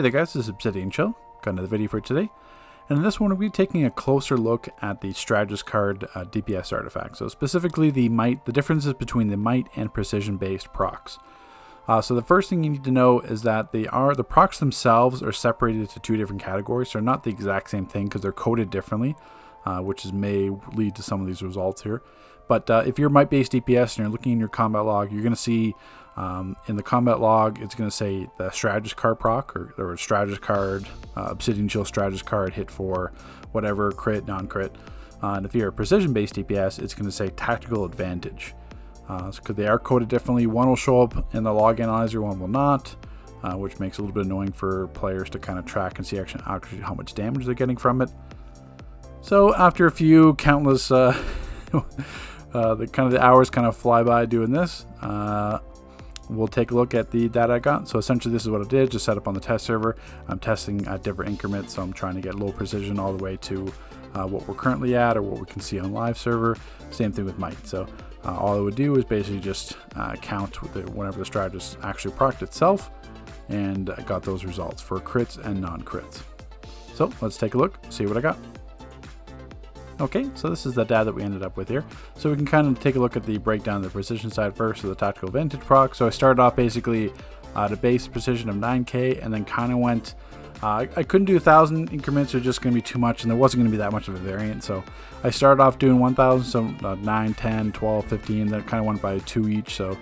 Hey there guys, this is Obsidian Chill. Got another video for today. And in this one, we'll be taking a closer look at the Strategist Card DPS artifact. So specifically the differences between the might and precision based procs. So the first thing you need to know is that the procs themselves are separated into two different categories. So they're not the exact same thing because they're coded differently, which may lead to some of these results here. But if you're might based DPS and you're looking in your combat log, you're going to see in the combat log, it's going to say the Strategist Card proc or Strategist Card, Obsidian Chill Strategist Card hit for whatever, crit, non-crit. And if you're a precision-based DPS, it's going to say Tactical Advantage. Because they are coded differently. One will show up in the log analyzer, one will not, which makes it a little bit annoying for players to kind of track and see actually how much damage they're getting from it. So after a few countless, the hours kind of fly by doing this. We'll take a look at the data I got. So essentially this is what I did, just set up on the test server. I'm testing at different increments, so I'm trying to get low precision all the way to what we're currently at or what we can see on live server. Same thing with might. So all I would do is basically just count with whenever the strategist actually procced itself, and I got those results for crits and non-crits. So let's take a look, see what I got. Okay, so this is the data that we ended up with here. So we can kind of take a look at the breakdown of the precision side first, so the Tactical Advantage proc. So I started off basically at a base precision of 9k, and then kind of went, I couldn't do 1,000 increments, they're just going to be too much, and there wasn't going to be that much of a variant. So I started off doing 1,000, so 9, 10, 12, 15, then it kind of went by 2 each. So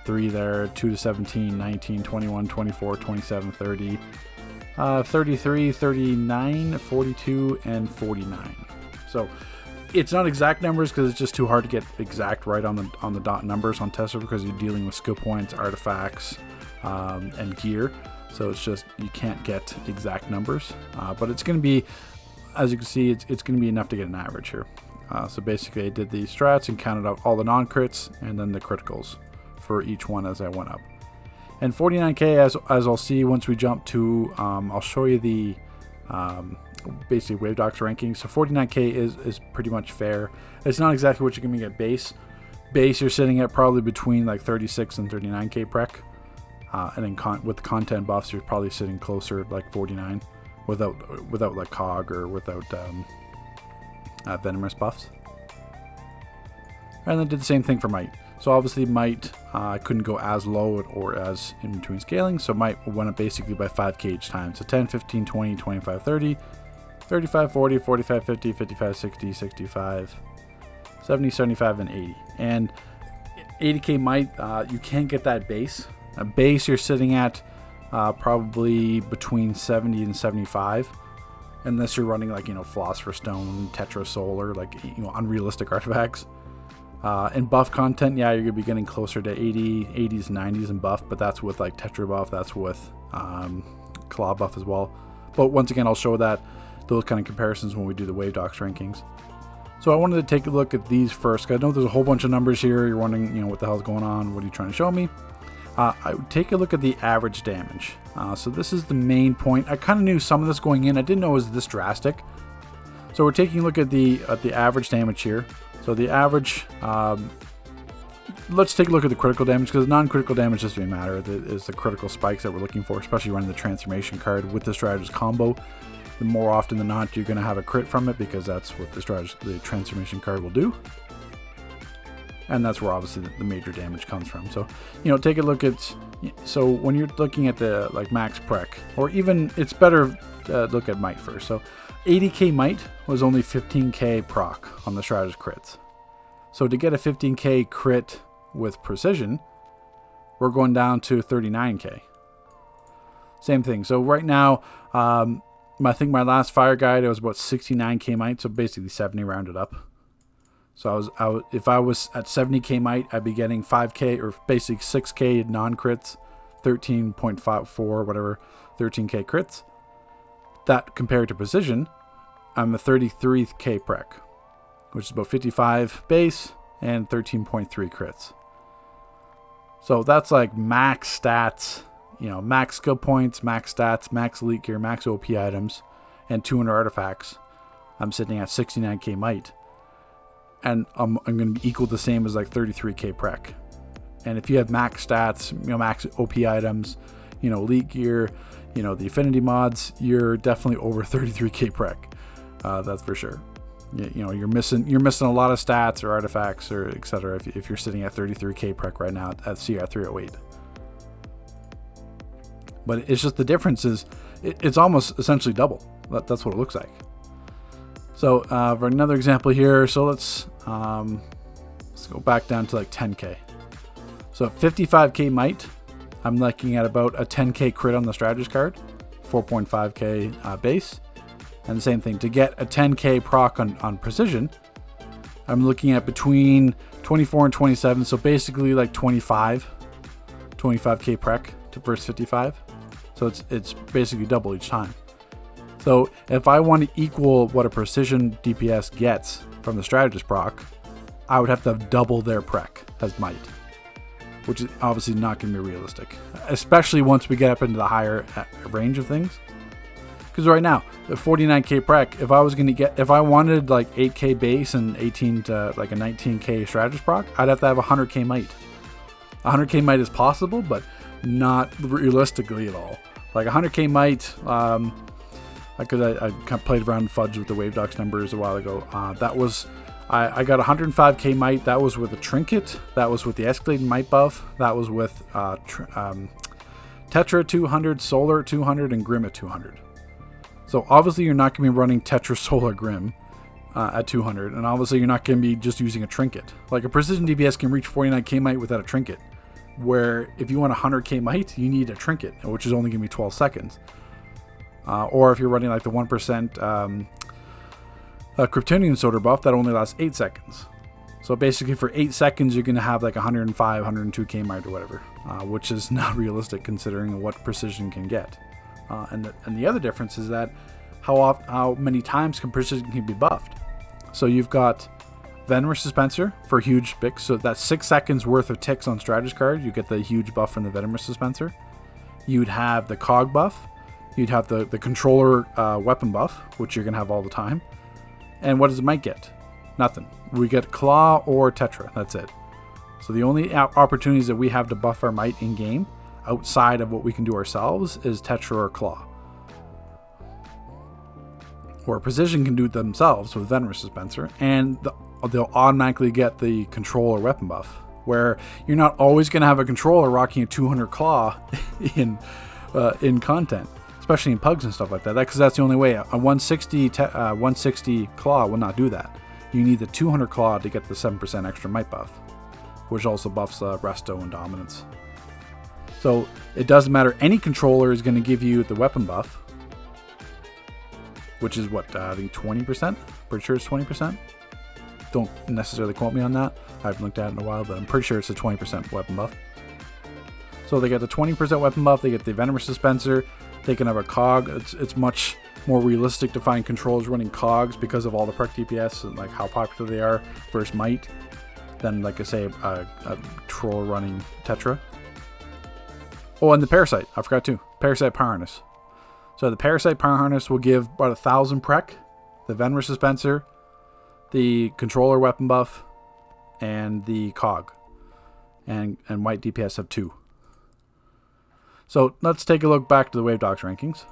3 there, 2 to 17, 19, 21, 24, 27, 30, 33, 39, 42, and 49. So it's not exact numbers because it's just too hard to get exact right on the dot numbers on test server because you're dealing with skill points, artifacts, and gear. So it's just, you can't get exact numbers, but it's going to be, as you can see, it's going to be enough to get an average here. So basically I did the strats and counted out all the non-crits and then the criticals for each one as I went up. And 49k, as I'll see once we jump to, I'll show you the basically wave docs ranking. So 49k is pretty much fair. It's not exactly what you're going to get base. Base you're sitting at probably between like 36 and 39k prec. And then with content buffs, you're probably sitting closer like 49 without like cog or without venomous buffs. And then did the same thing for might. So obviously might I couldn't go as low or as in between scaling, so might went up basically by 5k each time. So 10, 15, 20, 25, 30, 35, 40, 45, 50, 55, 60, 65, 70, 75, and 80. And 80k might, you can't get that base. A base you're sitting at probably between 70 and 75, unless you're running like, Philosopher's Stone, Tetra Solar, like, unrealistic artifacts. And buff content, yeah, you're gonna be getting closer to 80s, 90s in buff, but that's with like Tetra buff, that's with Claw buff as well. But once again, I'll show those kind of comparisons when we do the wave docs rankings. So I wanted to take a look at these first, because I know there's a whole bunch of numbers here. You're wondering, what the hell's going on? What are you trying to show me? I would take a look at the average damage. So this is the main point. I kind of knew some of this going in. I didn't know it was this drastic. So we're taking a look at the average damage here. So the average, let's take a look at the critical damage, because non-critical damage doesn't really matter. It's the critical spikes that we're looking for, especially running the transformation card with the strategist combo. The more often than not, you're going to have a crit from it, because that's what the transformation card will do. And that's where obviously the major damage comes from. So, take a look at, so when you're looking at the like max prec, or even it's better look at might first. So 80k might was only 15k proc on the strategist crits. So to get a 15k crit with precision, we're going down to 39k. Same thing. So right now, I think my last fire guide, it was about 69k might, so basically 70 rounded up. So if I was at 70k might, I'd be getting 5k or basically 6k non-crits, 13.54 whatever, 13k crits. That compared to precision, I'm a 33k prec, which is about 55 base and 13.3 crits. So that's like max stats, max skill points, max stats, max elite gear, max OP items, and 200 artifacts. I'm sitting at 69k might. And I'm going to be equal to the same as like 33k prec. And if you have max stats, max OP items, elite gear, the affinity mods, you're definitely over 33k prec. That's for sure. You're missing a lot of stats or artifacts or etc. If you're sitting at 33k prec right now at CR 308. But it's just the difference is it's almost essentially double. That's what it looks like. So for another example here, so let's go back down to like 10k. So 55k might, I'm looking at about a 10k crit on the Strategist card, 4.5k base. And the same thing, to get a 10k proc on precision, I'm looking at between 24 and 27. So basically like 25k prec to versus 55. So it's basically double each time. So if I want to equal what a precision DPS gets from the Strategist proc, I would have to double their prec as might, which is obviously not going to be realistic, especially once we get up into the higher range of things. Because right now, the 49k prec, if I wanted like 8k base and 18 to like a 19k Strategist proc, I'd have to have 100k might. 100k might is possible, but not realistically at all. Like 100k might, because I kind of played around fudge with the Wave Docs numbers a while ago. That was, I got 105k might. That was with a trinket. That was with the escalating might buff. That was with Tetra 200, Solar 200, and Grim at 200. So obviously you're not going to be running Tetra, Solar, Grim at 200, and obviously you're not going to be just using a trinket. Like a precision DPS can reach 49k might without a trinket, where if you want 100k might, you need a trinket, which is only going to be 12 seconds. Or if you're running like the 1% Kryptonian Solar buff, that only lasts 8 seconds. So basically for 8 seconds, you're going to have like 105, 102k might or whatever, which is not realistic considering what precision can get. And the other difference is that how many times precision can be buffed. So you've got Venomous Dispenser for huge picks. So that's 6 seconds worth of ticks on Strategist card. You get the huge buff from the Venomous Dispenser. You'd have the cog buff. You'd have the controller weapon buff, which you're going to have all the time. And what does it might get? Nothing. We get Claw or Tetra. That's it. So the only opportunities that we have to buff our might in game outside of what we can do ourselves is Tetra or Claw. Or Precision can do it themselves with Venomous Dispenser, and they'll automatically get the controller weapon buff, where you're not always going to have a controller rocking a 200 Claw in content, especially in pugs and stuff like that. Because that's the only way. A 160 Claw will not do that. You need the 200 Claw to get the 7% extra might buff, which also buffs Resto and Dominance. So it doesn't matter. Any controller is going to give you the weapon buff, which is what, I think 20%? Pretty sure it's 20%. Don't necessarily quote me on that. I haven't looked at it in a while, but I'm pretty sure it's a 20% weapon buff. So they get the 20% weapon buff, they get the Venomous Dispenser, they can have a cog. It's much more realistic to find controllers running cogs because of all the perk DPS and like how popular they are versus might than, like I say, a troll running Tetra. Oh, and the Parasite, I forgot too. Parasite Power Harness. So the Parasite Power Harness will give about 1,000 prec, the Venomous Dispenser, the controller weapon buff, and the cog. And white DPS have 2. So let's take a look back to the Wave Docs rankings.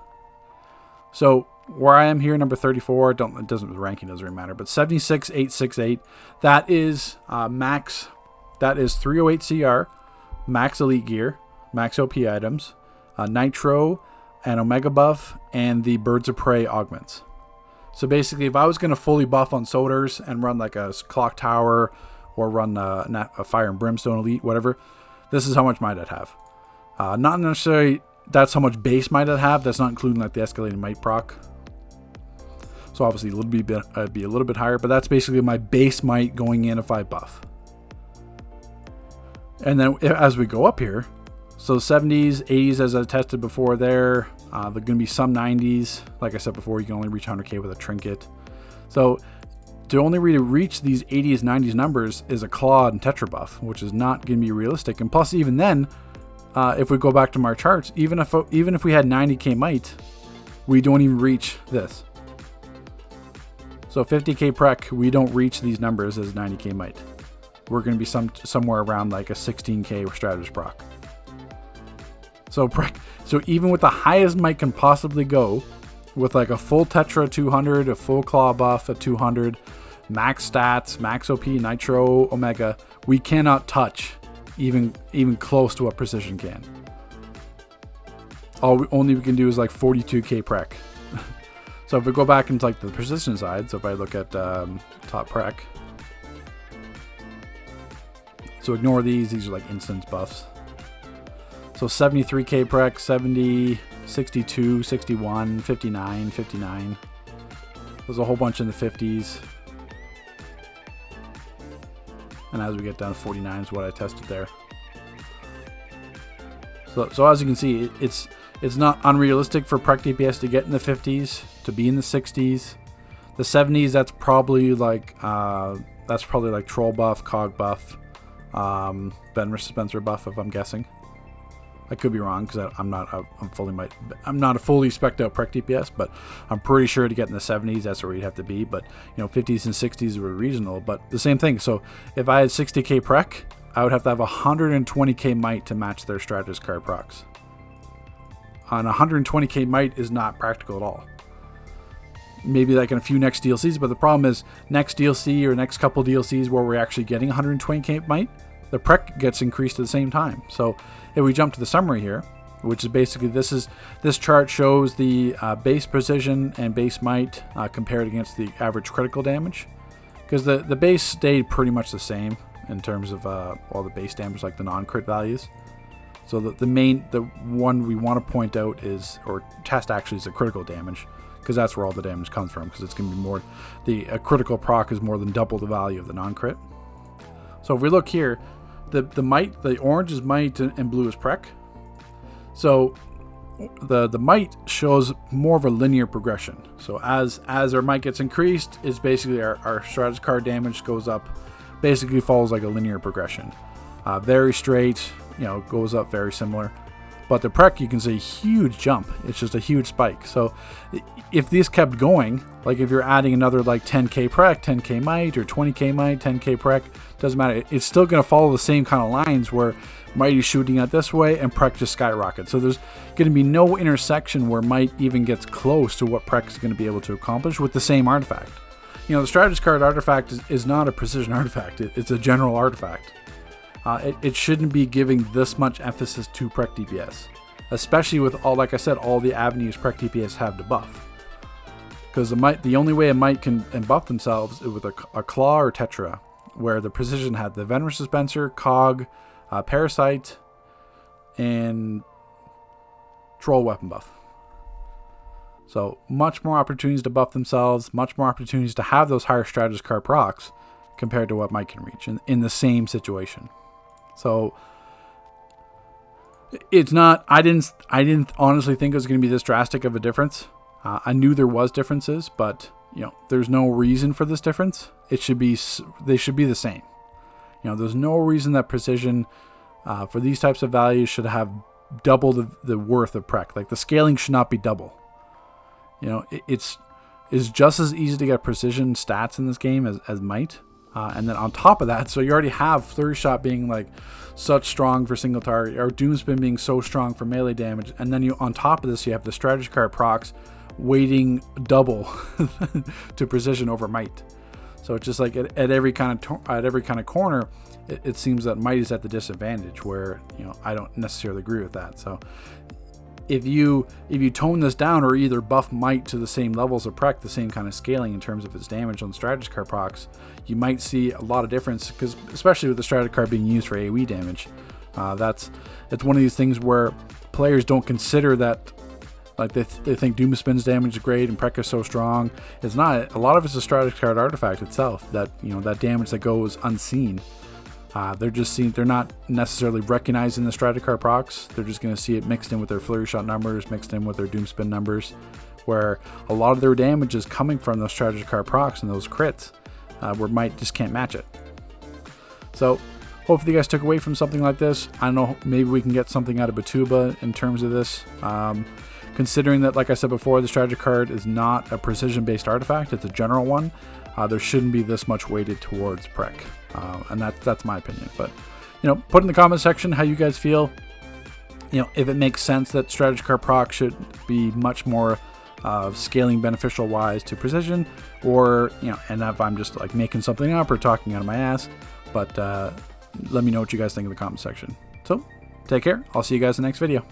So where I am here, number 34, ranking doesn't really matter, but 76,868. That is max. That is 308 CR, max elite gear, max OP items, nitro, and omega buff, and the Birds of Prey augments. So basically, if I was going to fully buff on Soders and run like a Clock Tower or run a Fire and Brimstone Elite, whatever, this is how much might I'd have. Not necessarily that's how much base might I'd have. That's not including like the escalating might proc. So obviously it'd be a little bit higher, but that's basically my base might going in if I buff. And then as we go up here, so 70s, 80s as I tested before there are going to be some 90s. Like I said before, you can only reach 100k with a trinket. So to only really reach these 80s, 90s numbers is a Claw and Tetra buff, which is not going to be realistic. And plus, even then, if we go back to my charts, even if we had 90k might, we don't even reach this. So 50k prec, we don't reach these numbers as 90k might. We're going to be somewhere around like a 16k Strategist proc. So even with the highest might can possibly go, with like a full Tetra 200, a full Claw buff at 200, max stats, max OP, Nitro, Omega, we cannot touch even close to what Precision can. Only we can do is like 42k prec. So if we go back into like the Precision side, so if I look at top prec, so ignore these are like instance buffs. So 73k prec, 70, 62, 61, 59, 59. There's a whole bunch in the 50s. And as we get down to 49 is what I tested there. So as you can see, it's not unrealistic for prec DPS to get in the 50s, to be in the 60s. The 70s, that's probably like troll buff, cog buff, Ben Spencer buff, if I'm guessing. I could be wrong because I'm not a fully spec'd out prec DPS, but I'm pretty sure to get in the 70s, that's where you'd have to be. But 50s and 60s were regional, but the same thing. So if I had 60k prec, I would have to have 120k might to match their Strategist Card procs. On 120k might is not practical at all. Maybe like in a few next DLCs, but the problem is next DLC or next couple DLCs where we're actually getting 120k might, the prec gets increased at the same time. So if we jump to the summary here, which is basically this chart shows the base precision and base might compared against the average critical damage, because the base stayed pretty much the same in terms of all the base damage, like the non-crit values. So the one we want to point out is, or test actually, is the critical damage, because that's where all the damage comes from, because it's going to be more, a critical proc is more than double the value of the non-crit. So if we look here, the might, the orange is might and blue is prec. So the might shows more of a linear progression. So as our might gets increased, it's basically our Strategist Card damage goes up, basically follows like a linear progression. Very straight, goes up very similar. But the prec, you can see a huge jump. It's just a huge spike. So if these kept going, like if you're adding another like 10k prec, 10k might, or 20k might, 10k prec, doesn't matter. It's still going to follow the same kind of lines where might is shooting out this way and prec just skyrockets. So there's going to be no intersection where might even gets close to what prec is going to be able to accomplish with the same artifact. The Strategist Card artifact is not a precision artifact. It's a general artifact. It shouldn't be giving this much emphasis to prec DPS, especially with all, like I said, all the avenues prec DPS have to buff. Because the only way a might can buff themselves is with a claw or tetra, where the precision had the venomous dispenser, cog, parasite, and troll weapon buff. So much more opportunities to buff themselves, much more opportunities to have those higher Strategist Card procs compared to what might can reach in the same situation. So it's not, I didn't honestly think it was going to be this drastic of a difference. I knew there was differences, but there's no reason for this difference. They should be the same. There's no reason that precision for these types of values should have double the worth of prec. Like the scaling should not be double. It's just as easy to get precision stats in this game as might. And then on top of that, so you already have Flurry Shot being like such strong for single target, or Doomspin being so strong for melee damage, and then on top of this you have the Strategist Card procs weighting double to precision over might. So it's just like at every kind of corner, it seems that might is at the disadvantage, where I don't necessarily agree with that. So if you tone this down, or either buff might to the same levels of prec, the same kind of scaling in terms of its damage on the Strategist Card procs, you might see a lot of difference, because especially with the Strategist Card being used for AoE damage, it's one of these things where players don't consider that. Like they think Doomspin's damage is great and prec is so strong. It's not. A lot of it's a Strategist Card artifact itself, that that damage that goes unseen. They're not necessarily recognizing the Strategist Card procs. They're just going to see it mixed in with their Flurry Shot numbers, mixed in with their Doomspin numbers, where a lot of their damage is coming from those Strategist Card procs and those crits, where might just can't match it. So hopefully you guys took away from something like this. I don't know, maybe we can get something out of Batuba in terms of this. Considering that, like I said before, the Strategist Card is not a precision-based artifact, it's a general one. There shouldn't be this much weighted towards prec, and that's my opinion. But put in the comment section how you guys feel. if it makes sense that Strategist Card proc should be much more scaling beneficial wise to precision, or and if I'm just like making something up or talking out of my ass. But let me know what you guys think in the comment section. So take care. I'll see you guys in the next video.